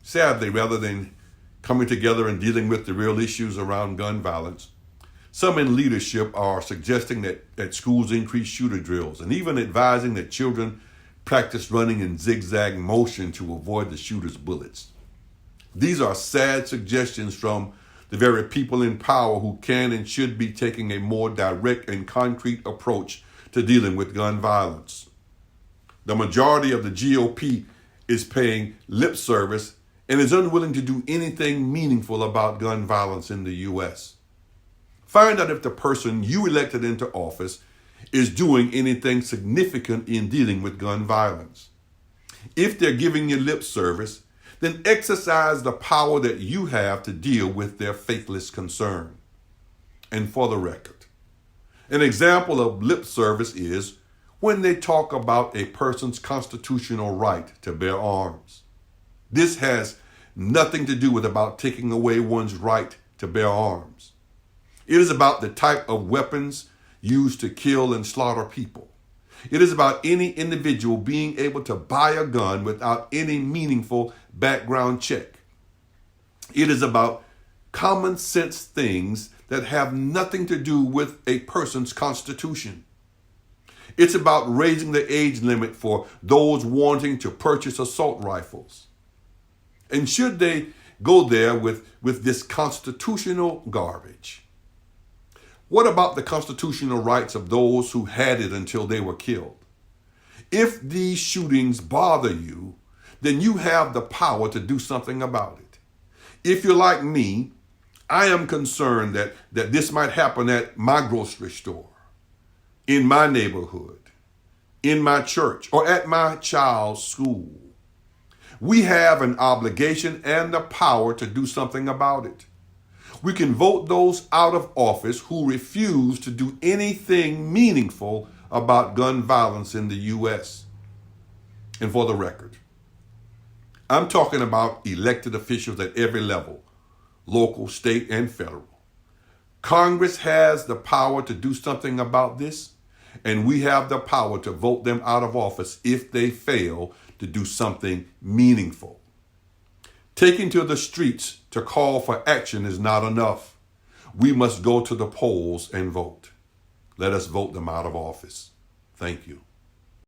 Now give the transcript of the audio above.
Sadly, rather than coming together and dealing with the real issues around gun violence, some in leadership are suggesting that schools increase shooter drills and even advising that children practice running in zigzag motion to avoid the shooter's bullets. These are sad suggestions from the very people in power who can and should be taking a more direct and concrete approach to dealing with gun violence. The majority of the GOP is paying lip service and is unwilling to do anything meaningful about gun violence in the U.S. Find out if the person you elected into office is doing anything significant in dealing with gun violence. If they're giving you lip service, then exercise the power that you have to deal with their faithless concern. And for the record, an example of lip service is when they talk about a person's constitutional right to bear arms. This has nothing to do with about taking away one's right to bear arms. It is about the type of weapons used to kill and slaughter people. It is about any individual being able to buy a gun without any meaningful background check. It is about common sense things that have nothing to do with a person's constitution. It's about raising the age limit for those wanting to purchase assault rifles. And should they go there with this constitutional garbage? What about the constitutional rights of those who had it until they were killed? If these shootings bother you, then you have the power to do something about it. If you're like me, I am concerned that this might happen at my grocery store, in my neighborhood, in my church, or at my child's school. We have an obligation and the power to do something about it. We can vote those out of office who refuse to do anything meaningful about gun violence in the U.S. And for the record, I'm talking about elected officials at every level, local, state, and federal. Congress has the power to do something about this, and we have the power to vote them out of office if they fail to do something meaningful. Taking to the streets to call for action is not enough. We must go to the polls and vote. Let us vote them out of office. Thank you.